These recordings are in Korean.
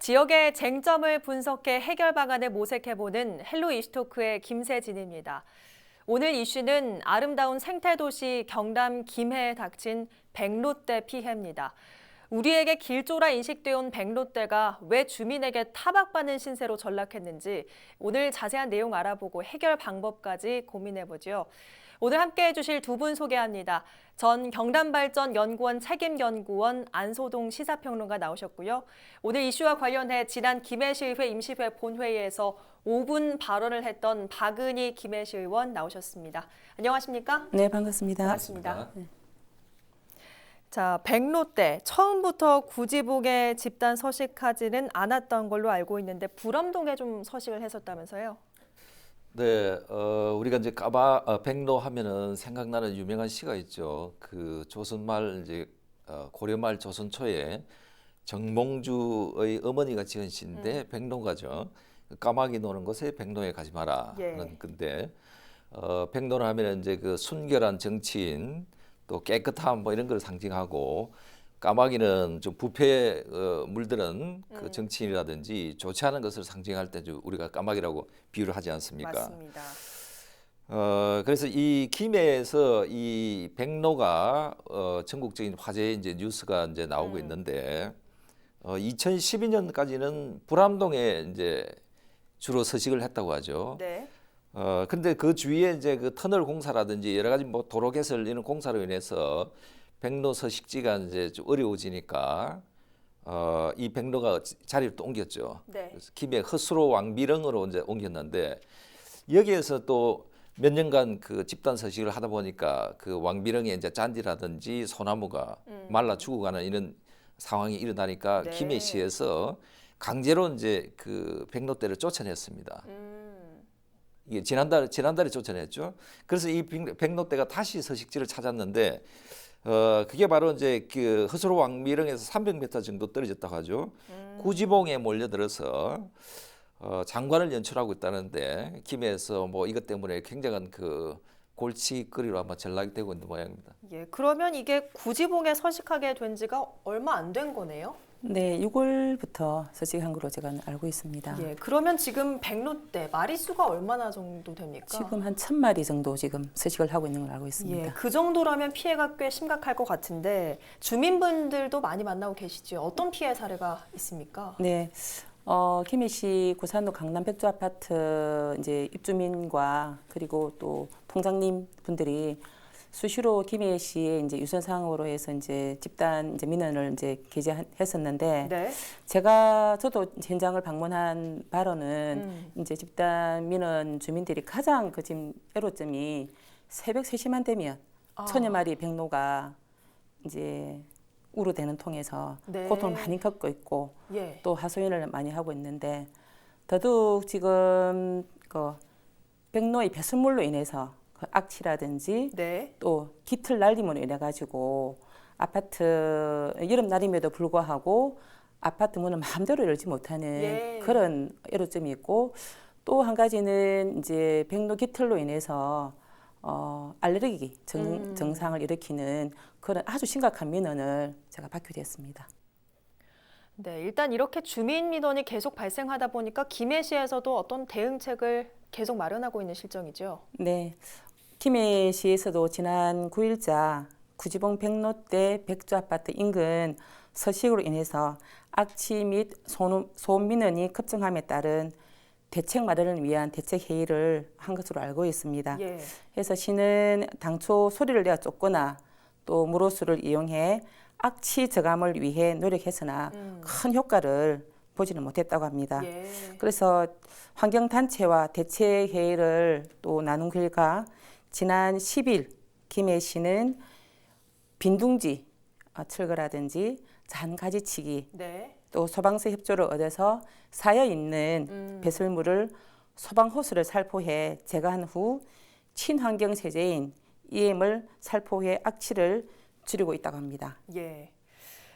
지역의 쟁점을 분석해 해결 방안을 모색해보는 헬로 이슈토크의 김세진입니다. 오늘 이슈는 아름다운 생태도시 경남 김해에 닥친 백로대 피해입니다. 우리에게 길조라 인식되어 온 백로대가 왜 주민에게 타박받는 신세로 전락했는지 오늘 자세한 내용 알아보고 해결 방법까지 고민해보죠. 오늘 함께해 주실 두 분 소개합니다. 전 경남발전연구원 책임연구원 안소동 시사평론가 나오셨고요. 오늘 이슈와 관련해 지난 김해시의회 임시회 본회의에서 5분 발언을 했던 박은희 김해시 의원 나오셨습니다. 안녕하십니까? 네, 반갑습니다. 반갑습니다. 자, 백로대 처음부터 구지봉에 집단 서식하지는 않았던 걸로 알고 있는데 불암동에 좀 서식을 했었다면서요? 네, 우리가 이제 백로 하면은 생각나는 유명한 시가 있죠. 그 조선말 이제 고려말 조선초에 정몽주의 어머니가 지은 시인데 백로가죠. 까마귀 노는 곳에 백로에 가지 마라 하는 건데 백로를 하면은 이제 그 순결한 정치인 또 깨끗함 뭐 이런 걸 상징하고 까마귀는 좀 부패에 물들은 그 정치인이라든지 좋지 않은 것을 상징할 때 우리가 까마귀라고 비유를 하지 않습니까? 맞습니다. 그래서 이 김해에서 이 백로가 전국적인 화제의 이제 뉴스가 이제 나오고 있는데 2012년까지는 불암동에 이제 주로 서식을 했다고 하죠. 네. 근데 그 주위에 이제 그 터널 공사라든지 여러 가지 뭐 도로 개설 이런 공사로 인해서 백로 서식지가 이제 좀 어려워지니까 이 백로가 자리를 또 옮겼죠. 네. 그래서 김해 허수로 왕비릉으로 이제 옮겼는데 여기에서 또 몇 년간 그 집단 서식을 하다 보니까 그 왕비릉에 이제 잔디라든지 소나무가 말라 죽어가는 이런 상황이 일어나니까 네. 김해시에서 강제로 이제 그 백로대를 쫓아냈습니다. 이게 지난달에 쫓아냈죠. 그래서 이 백로대가 다시 서식지를 찾았는데 그게 바로 이제 그 허수로 왕미릉에서 300m 정도 떨어졌다고 하죠. 구지봉에 몰려들어서 장관을 연출하고 있다는데 김해에서 뭐 이것 때문에 굉장한 그 골칫거리로 아마 전락이 되고 있는 모양입니다. 예, 그러면 이게 구지봉에 서식하게 된 지가 얼마 안 된 거네요? 네, 6월부터 서식한 걸로 제가 알고 있습니다. 예, 그러면 지금 백로대 마리수가 얼마나 정도 됩니까? 지금 한 1,000마리 정도 지금 서식을 하고 있는 걸 알고 있습니다. 예, 그 정도라면 피해가 꽤 심각할 것 같은데 주민분들도 많이 만나고 계시죠? 어떤 피해 사례가 있습니까? 네, 김해시 구산로 강남 백조 아파트 이제 입주민과 그리고 또 통장님 분들이 수시로 김해시에 이제 유선상으로 해서 이제 집단 이제 민원을 이제 게재했었는데 네. 저도 현장을 방문한 바로는 이제 집단 민원 주민들이 가장 그 지금 애로점이 새벽 3시만 되면 천여 마리 백로가 이제 우르대는 통해서 네. 고통을 많이 겪고 있고 예. 또 하소연을 많이 하고 있는데 더더욱 지금 그 백로의 배설물로 인해서 그 악취라든지 네. 또 깃털 날림으로 인해 가지고 아파트 여름 날임에도 불구하고 아파트 문을 마음대로 열지 못하는 예. 그런 애로점이 있고 또 한 가지는 이제 백로 깃털로 인해서 알레르기 증상을 일으키는 그런 아주 심각한 민원을 제가 받게 됐습니다. 네, 일단 이렇게 주민 민원이 계속 발생하다 보니까 김해시에서도 어떤 대응책을 계속 마련하고 있는 실정이죠. 네, 김해시에서도 지난 9일자 구지봉 백로대 백조 아파트 인근 서식으로 인해서 악취 및 소음 민원이 급증함에 따른 대책 마련을 위한 대책 회의를 한 것으로 알고 있습니다. 예. 그래서 시는 당초 소리를 내어 쫓거나 또 무로수를 이용해 악취 저감을 위해 노력했으나 큰 효과를 보지는 못했다고 합니다. 예. 그래서 환경단체와 대책 회의를 또 나눈 결과 지난 10일 김해시는 빈둥지 철거라든지 잔가지치기 네. 또 소방서 협조를 얻어서 쌓여 있는 배설물을 소방호스를 살포해 제거한 후 친환경 세제인 EM을 살포해 악취를 줄이고 있다고 합니다. 예.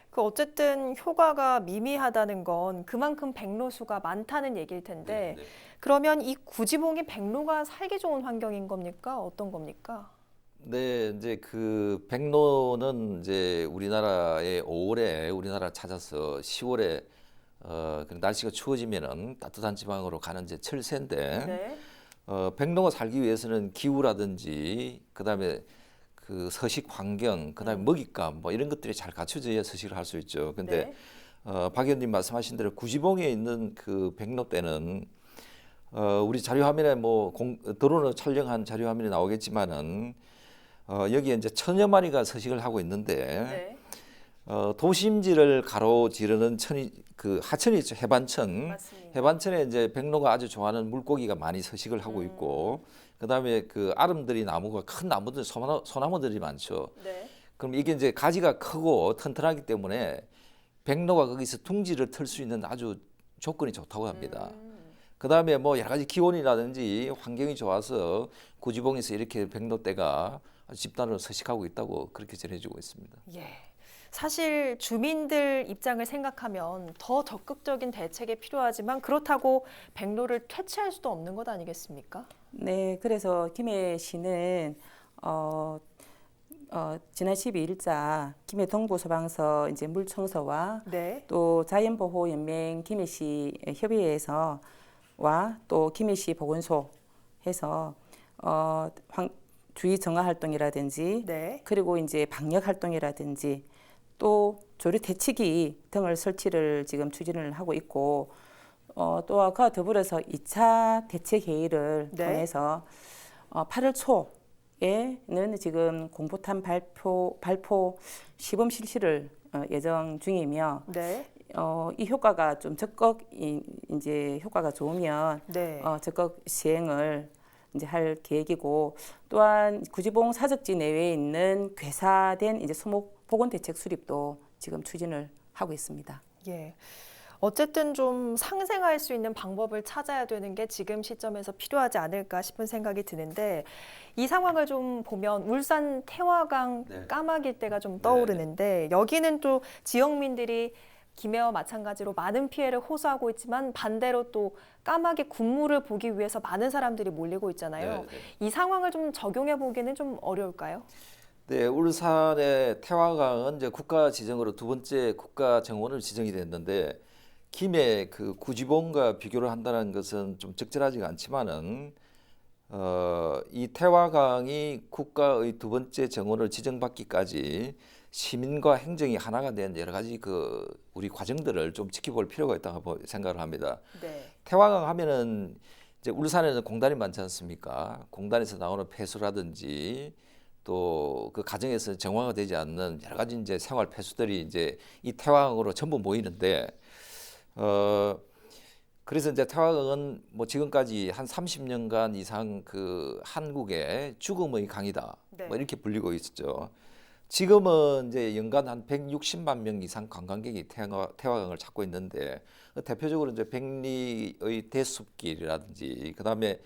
그 어쨌든 효과가 미미하다는 건 그만큼 백로수가 많다는 얘기일 텐데 그러면 이 구지봉이 백로가 살기 좋은 환경인 겁니까? 어떤 겁니까? 네, 이제 그 백로는 이제 우리나라의 5월에 우리나라를 찾아서 10월에 그런 날씨가 추워지면은 따뜻한 지방으로 가는 이제 철새인데 네. 백로가 살기 위해서는 기후라든지 그다음에 그 서식 환경, 그다음에 먹잇감 뭐 이런 것들이 잘 갖춰져야 서식을 할 수 있죠. 근데 네. 박 의원님 말씀하신 대로 구지봉에 있는 그 백로떼는 우리 자료 화면에 뭐 드론으로 촬영한 자료 화면에 나오겠지만은 여기에 이제 천여 마리가 서식을 하고 있는데 네. 도심지를 가로지르는 그 하천이 있죠. 해반천. 맞습니다. 해반천에 이제 백로가 아주 좋아하는 물고기가 많이 서식을 하고 있고 그다음에 그 아름드리 나무가 큰 나무들 소나무들이 많죠. 네. 그럼 이게 이제 가지가 크고 튼튼하기 때문에 백로가 거기서 둥지를 틀 수 있는 아주 조건이 좋다고 합니다. 그다음에 뭐 여러 가지 기온이라든지 환경이 좋아서 구지봉에서 이렇게 백로떼가 집단으로 서식하고 있다고 그렇게 전해지고 있습니다. 예. 사실 주민들 입장을 생각하면 더 적극적인 대책이 필요하지만 그렇다고 백로를 퇴치할 수도 없는 것 아니겠습니까? 네, 그래서 김해 씨는 지난 12일자 김해 동부소방서 이제 물청소와 네. 또 자연보호연맹 김해시 협의회에서 와 또 김해시 보건소 해서 주의 정화 활동이라든지 네. 그리고 이제 방역 활동이라든지 또 조류 대치기 등을 설치를 지금 추진을 하고 있고 또 그와 더불어서 2차 대책 회의를 네. 통해서 8월 초에는 지금 공포탄 발포 시범 실시를 예정 중이며 네. 이 효과가 좀 적극 이제 효과가 좋으면 네. 적극 시행을 이제 할 계획이고 또한 구지봉 사적지 내외에 있는 괴사된 이제 수목 보건 대책 수립도 지금 추진을 하고 있습니다. 예. 어쨌든 좀 상생할 수 있는 방법을 찾아야 되는 게 지금 시점에서 필요하지 않을까 싶은 생각이 드는데 이 상황을 좀 보면 울산 태화강 네. 까마귀 떼가 좀 떠오르는데 여기는 또 지역민들이 김해와 마찬가지로 많은 피해를 호소하고 있지만 반대로 또 까마귀 군무를 보기 위해서 많은 사람들이 몰리고 있잖아요. 네, 네. 이 상황을 좀 적용해 보기는 좀 어려울까요? 네, 울산의 태화강은 이제 국가 지정으로 두 번째 국가 정원으로 지정이 됐는데 김해 그 구지봉과 비교를 한다는 것은 좀 적절하지가 않지만은 이 태화강이 국가의 두 번째 정원을 지정받기까지 시민과 행정이 하나가 된 여러 가지 그 우리 과정들을 좀 지켜볼 필요가 있다고 생각을 합니다. 네. 태화강 하면은 이제 울산에는 공단이 많지 않습니까? 공단에서 나오는 폐수라든지 또 그 가정에서 정화가 되지 않는 여러 가지 이제 생활 폐수들이 이제 이 태화강으로 전부 모이는데 그래서 이제 태화강은 뭐 지금까지 한 30년간 이상 그 한국의 죽음의 강이다. 네. 뭐 이렇게 불리고 있었죠. 지금은 이제 연간 한 160만 명 이상 관광객이 태화강을 찾고 있는데 대표적으로 이제 백리의 대숲길이라든지 그다음에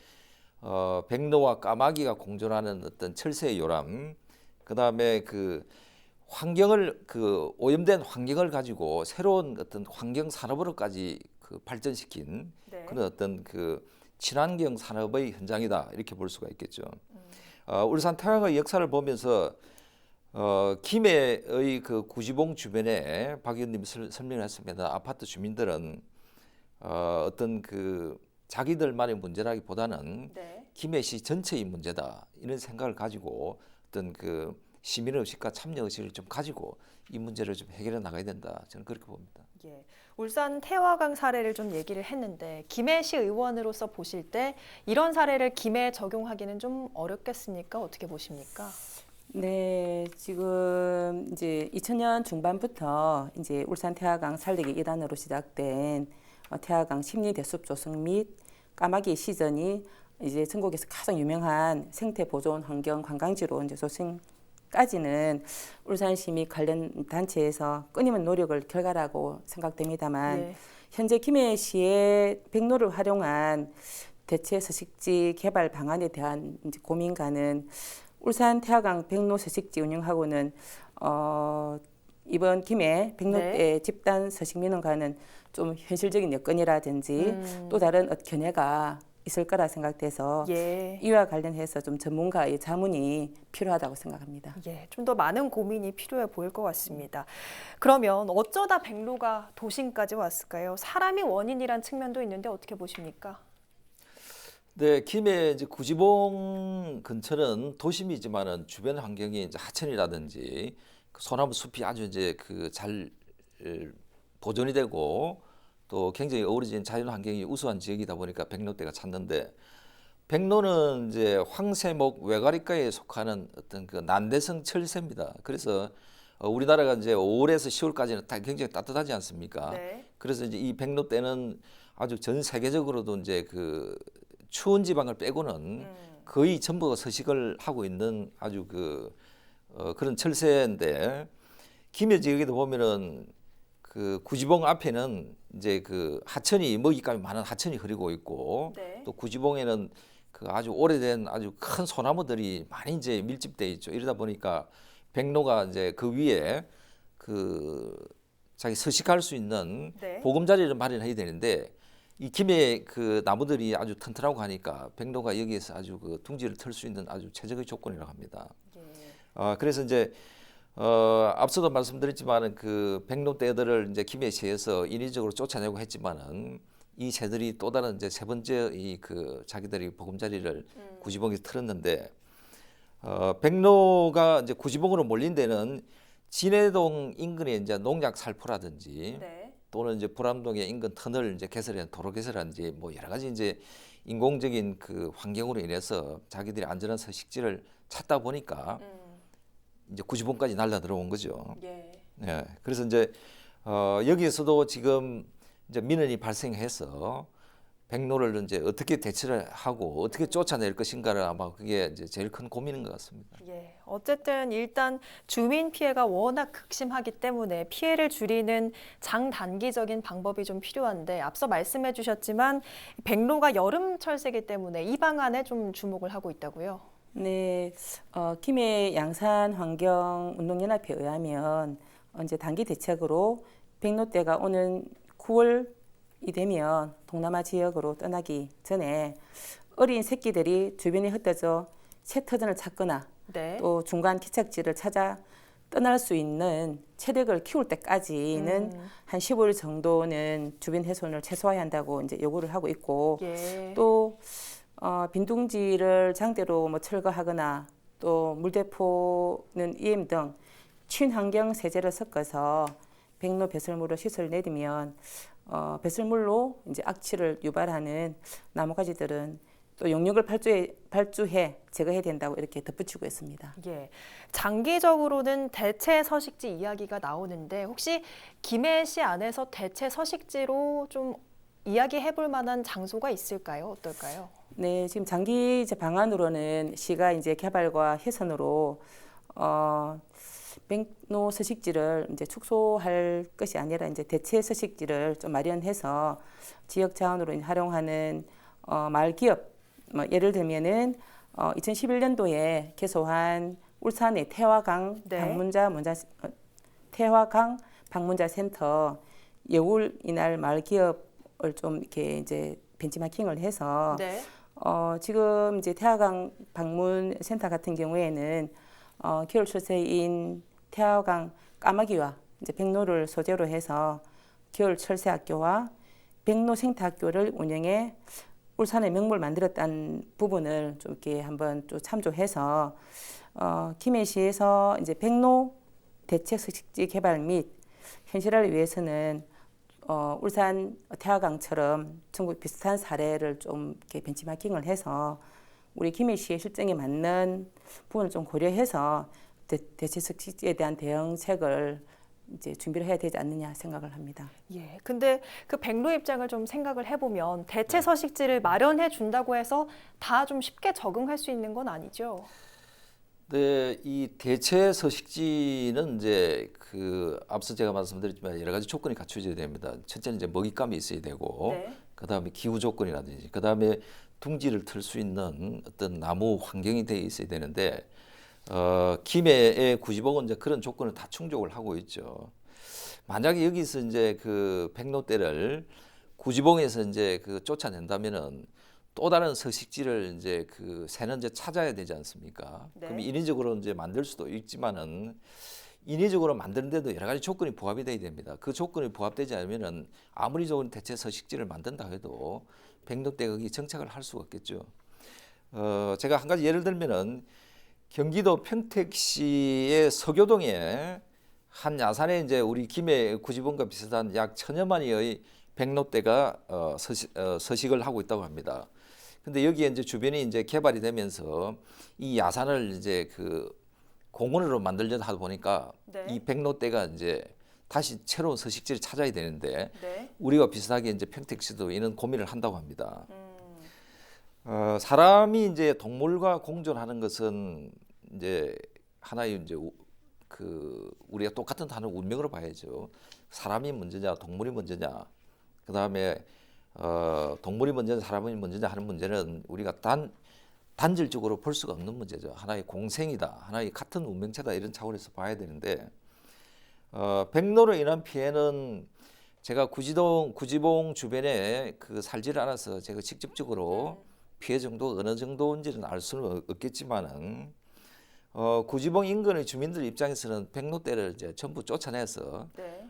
백로와 까마귀가 공존하는 어떤 철새의 요람, 그다음에 그 환경을 그 오염된 환경을 가지고 새로운 어떤 환경 산업으로까지 그 발전시킨 네. 그런 어떤 그 친환경 산업의 현장이다 이렇게 볼 수가 있겠죠. 울산 태화강의 역사를 보면서 김해의 그 구지봉 주변에 박 의원님이 설명을 했습니다. 아파트 주민들은 어떤 그 자기들만의 문제라기보다는 네. 김해시 전체의 문제다 이런 생각을 가지고 어떤 그 시민 의식과 참여 의식을 좀 가지고 이 문제를 좀 해결해 나가야 된다 저는 그렇게 봅니다. 예. 울산 태화강 사례를 좀 얘기를 했는데 김해시 의원으로서 보실 때 이런 사례를 김해에 적용하기는 좀 어렵겠습니까? 어떻게 보십니까? 네, 지금 이제 2000년 중반부터 이제 울산 태화강 살리기 1단으로 시작된 태화강 심리 대숲 조성 및 까마귀 시전이 이제 전국에서 가장 유명한 생태 보존 환경 관광지로 이제 조성까지는 울산시 및 관련 단체에서 끊임없는 노력을 결과라고 생각됩니다만 예. 현재 김해시의 백로를 활용한 대체 서식지 개발 방안에 대한 이제 고민과는 울산 태화강 백로 서식지 운영하고는 이번 김해 백로대 네. 집단 서식 민원과는 좀 현실적인 여건이라든지 또 다른 견해가 있을 거라 생각돼서 예. 이와 관련해서 좀 전문가의 자문이 필요하다고 생각합니다. 예, 좀 더 많은 고민이 필요해 보일 것 같습니다. 그러면 어쩌다 백로가 도심까지 왔을까요? 사람이 원인이란 측면도 있는데 어떻게 보십니까? 네, 김해 이제 구지봉 근처는 도심이지만은 주변 환경이 이제 하천이라든지 그 소나무 숲이 아주 이제 그 잘 보존이 되고 또 굉장히 어우러진 자연 환경이 우수한 지역이다 보니까 백로대가 찾는데 백로는 이제 황새목 외가리과에 속하는 어떤 그 난대성 철새입니다. 그래서 우리나라가 이제 5월에서 10월까지는 다 굉장히 따뜻하지 않습니까? 네. 그래서 이제 이 백로대는 아주 전 세계적으로도 이제 그 추운 지방을 빼고는 거의 전부가 서식을 하고 있는 아주 그런 철새인데 김해 지역에도 보면은 그 구지봉 앞에는 이제 그 하천이 먹이감이 많은 하천이 흐르고 있고 네. 또 구지봉에는 그 아주 오래된 아주 큰 소나무들이 많이 이제 밀집돼 있죠. 이러다 보니까 백로가 이제 그 위에 그 자기 서식할 수 있는 네. 보금자리를 마련해야 되는데 이 김해 그 나무들이 아주 튼튼하고 하니까 백로가 여기에서 아주 그 둥지를 틀 수 있는 아주 최적의 조건이라고 합니다. 그래서 이제 앞서도 말씀드렸지만은 그 백로대들을 이제 김해시에서 인위적으로 쫓아내고 했지만은 이 새들이 또 다른 이제 세 번째 이 그 자기들이 보금자리를 구지봉에서 틀었는데 백로가 이제 구지봉으로 몰린 데는 진해동 인근에 이제 농약 살포라든지 네. 또는 이제 불암동의 인근 터널 이제 개설이나 도로 개설이라든지 뭐 여러 가지 이제 인공적인 그 환경으로 인해서 자기들이 안전한 서식지를 찾다 보니까 이제 구지봉까지 날라 들어온 거죠. 예. 예. 그래서 이제 여기에서도 지금 이제 민원이 발생해서 백로를 이제 어떻게 대처를 하고 어떻게 쫓아낼 것인가를 아마 그게 이제 제일 큰 고민인 것 같습니다. 예. 어쨌든 일단 주민 피해가 워낙 극심하기 때문에 피해를 줄이는 장단기적인 방법이 좀 필요한데 앞서 말씀해 주셨지만 백로가 여름 철새이기 때문에 이 방안에 좀 주목을 하고 있다고요. 네, 김해 양산 환경 운동연합에 의하면 이제 단기 대책으로 백로대가 오는 9월이 되면 동남아 지역으로 떠나기 전에 어린 새끼들이 주변에 흩어져 새터전을 찾거나 네. 또 중간 기착지를 찾아 떠날 수 있는 체력을 키울 때까지는 한 15일 정도는 주변 훼손을 최소화해야 한다고 이제 요구를 하고 있고 예. 또 빈둥지를 장대로 뭐 철거하거나 또 물대포는 EM 등 친환경 세제를 섞어서 백로 배설물을 시설 내리면 배설물로 이제 악취를 유발하는 나무가지들은 또 용역을 발주해 제거해야 된다고 이렇게 덧붙이고 있습니다. 예. 장기적으로는 대체 서식지 이야기가 나오는데 혹시 김해시 안에서 대체 서식지로 좀 이야기해 볼 만한 장소가 있을까요? 어떨까요? 네, 지금 장기 이제 방안으로는 시가 이제 개발과 개선으로 백로 서식지를 이제 축소할 것이 아니라 이제 대체 서식지를 좀 마련해서 지역 자원으로 활용하는 마을 기업 뭐 예를 들면은 2011년도에 개소한 울산의 태화강 네. 태화강 방문자 센터 여울 이날 마을 기업을 좀 이렇게 이제 벤치마킹을 해서 네. 지금 이제 태화강 방문 센터 같은 경우에는 겨울 철새인 태화강 까마귀와 이제 백로를 소재로 해서 겨울 철새학교와 백로 생태학교를 운영해 울산의 명물 만들었다는 부분을 좀 이렇게 한번 또 참조해서 김해시에서 이제 백로 대체 서식지 개발 및 현실화를 위해서는 울산 태화강처럼 전국 비슷한 사례를 좀 이렇게 벤치마킹을 해서 우리 김해시의 실정에 맞는 부분을 좀 고려해서 대체 서식지에 대한 대응책을 이제 준비를 해야 되지 않느냐 생각을 합니다. 예. 근데 그 백로 입장을 좀 생각을 해보면 대체 서식지를 마련해 준다고 해서 다 좀 쉽게 적응할 수 있는 건 아니죠. 네, 이 대체 서식지는 이제 그 앞서 제가 말씀드렸지만 여러 가지 조건이 갖춰져야 됩니다. 첫째는 이제 먹잇감이 있어야 되고, 네. 그다음에 기후 조건이라든지, 그다음에 둥지를 틀 수 있는 어떤 나무 환경이 돼 있어야 되는데, 김해의 구지봉은 이제 그런 조건을 다 충족을 하고 있죠. 만약에 여기서 이제 그 백로대를 구지봉에서 이제 그 쫓아낸다면은 또 다른 서식지를 이제 그 새는 이제 찾아야 되지 않습니까? 네. 그럼 인위적으로 이제 만들 수도 있지만은 인위적으로 만드는데도 여러 가지 조건이 부합이 돼야 됩니다. 그 조건이 부합되지 않으면은 아무리 좋은 대체 서식지를 만든다 해도 백록대가 거기 정착을 할 수가 없겠죠. 제가 한 가지 예를 들면은 경기도 평택시의 서교동에 한 야산에 이제 우리 김해 구지봉과 비슷한 약 1000여 마리의 백록대가 서식을 하고 있다고 합니다. 근데 여기에 이제 주변이 이제 개발이 되면서 이 야산을 이제 그 공원으로 만들려다 하다 보니까 네. 이 백록대가 이제 다시 새로운 서식지를 찾아야 되는데 네. 우리가 비슷하게 이제 평택시도 이런 고민을 한다고 합니다. 사람이 이제 동물과 공존하는 것은 이제 하나의 이제 그 우리가 똑같은 단어 운명으로 봐야죠. 사람이 먼저냐, 동물이 먼저냐. 그 다음에 동물이 먼저냐, 사람이 먼저냐 하는 문제는 우리가 단질적으로 볼 수가 없는 문제죠. 하나의 공생이다, 하나의 같은 운명체다 이런 차원에서 봐야 되는데 백로로 인한 피해는 제가 구지봉 주변에 그 살지를 않아서 제가 직접적으로 피해 정도가 어느 정도인지는 알 수는 없겠지만은 구지봉 인근의 주민들 입장에서는 백록대를 이제 전부 쫓아내서 네.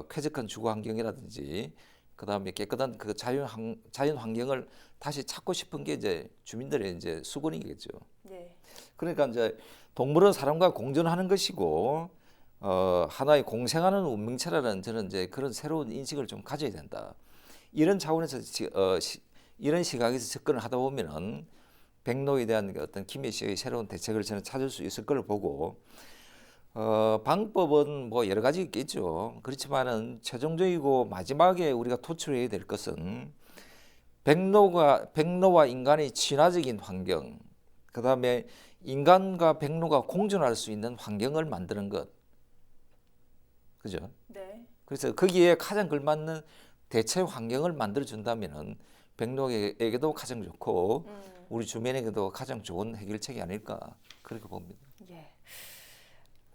쾌적한 주거 환경이라든지 그다음에 깨끗한 그 자연 환경을 다시 찾고 싶은 게 이제 주민들의 이제 수건이겠죠. 네. 그러니까 이제 동물은 사람과 공존하는 것이고 하나의 공생하는 운명체라는 저는 이제 그런 새로운 인식을 좀 가져야 된다. 이런 차원에서 이런 시각에서 접근을 하다 보면은 백로에 대한 어떤 김해 씨의 새로운 대책을 저는 찾을 수 있을 걸 보고 방법은 뭐 여러 가지 있겠죠. 그렇지만은 최종적이고 마지막에 우리가 도출해야 될 것은 백로와 인간의 친화적인 환경, 그 다음에 인간과 백로가 공존할 수 있는 환경을 만드는 것, 그죠? 네. 그래서 거기에 가장 걸맞는 대체 환경을 만들어 준다면은 백로에게도 가장 좋고 우리 주민에게도 가장 좋은 해결책이 아닐까 그렇게 봅니다. 예.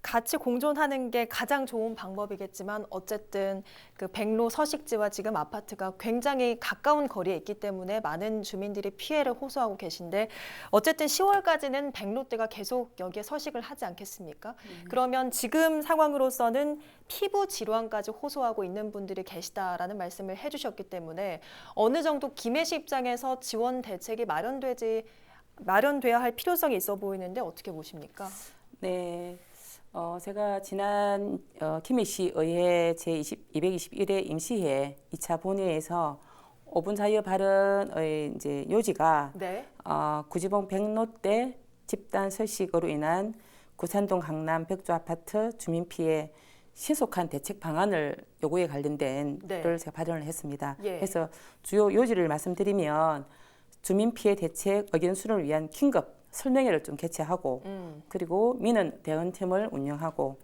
같이 공존하는 게 가장 좋은 방법이겠지만 어쨌든 그 백로 서식지와 지금 아파트가 굉장히 가까운 거리에 있기 때문에 많은 주민들이 피해를 호소하고 계신데 어쨌든 10월까지는 백로대가 계속 여기에 서식을 하지 않겠습니까? 그러면 지금 상황으로서는 피부 질환까지 호소하고 있는 분들이 계시다라는 말씀을 해주셨기 때문에 어느 정도 김해시 입장에서 지원 대책이 마련돼야 할 필요성이 있어 보이는데 어떻게 보십니까? 네. 제가 지난 김해시 의회 제221회 임시회 2차 본회의에서 5분 자유 발언의 이제 요지가 네. 구지봉 백로대 집단 서식으로 인한 구산동 강남 백조 아파트 주민 피해 신속한 대책 방안을 요구에 관련된 네. 를 제가 발언을 했습니다. 예. 그래서 주요 요지를 말씀드리면 주민 피해 대책 의견 수렴을 위한 긴급 설명회를 좀 개최하고 그리고 민원 대응팀을 운영하고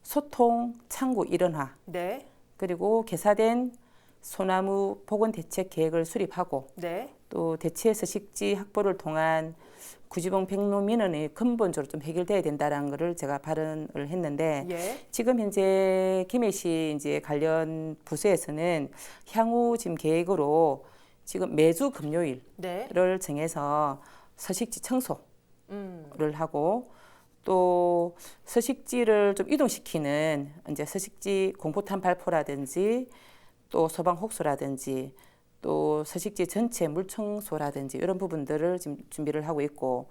소통 창구 일원화 네. 그리고 개사된 소나무 복원 대책 계획을 수립하고 네. 또 대체 서식지 확보를 통한 구지봉 백로 민원이 근본적으로 좀 해결돼야 된다라는 것을 제가 발언을 했는데 예. 지금 현재 김해시 이제 관련 부서에서는 향후 지금 계획으로 지금 매주 금요일을 네. 정해서 서식지 청소를 하고 또 서식지를 좀 이동시키는 이제 서식지 공포탄 발포라든지 또 소방 혹소라든지 또 서식지 전체 물 청소라든지 이런 부분들을 지금 준비를 하고 있고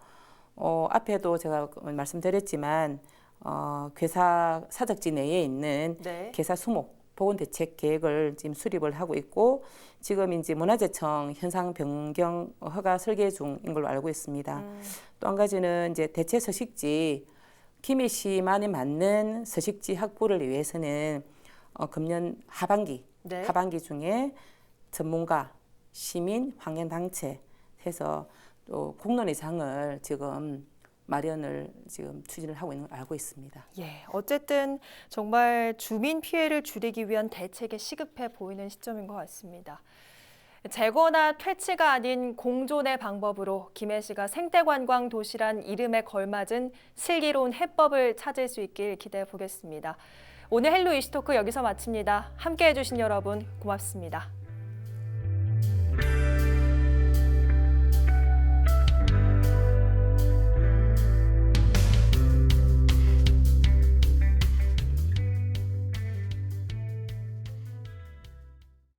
앞에도 제가 말씀드렸지만 괴사 사적지 내에 있는 네. 괴사 수목 보건 대책 계획을 지금 수립을 하고 있고 지금 이제 문화재청 현상 변경 허가 설계 중인 걸로 알고 있습니다. 또 한 가지는 이제 대체 서식지 김해시만에 맞는 서식지 확보를 위해서는 금년 하반기 네. 중에 전문가, 시민, 환경단체 해서 또 공론회장을 지금 마련을 지금 추진을 하고 있는 걸 알고 있습니다. 예, 어쨌든 정말 주민 피해를 줄이기 위한 대책이 시급해 보이는 시점인 것 같습니다. 재거나 퇴치가 아닌 공존의 방법으로 김해시가 생태관광 도시란 이름에 걸맞은 슬기로운 해법을 찾을 수 있길 기대해 보겠습니다. 오늘 헬로 이슈토크 여기서 마칩니다. 함께해 주신 여러분 고맙습니다.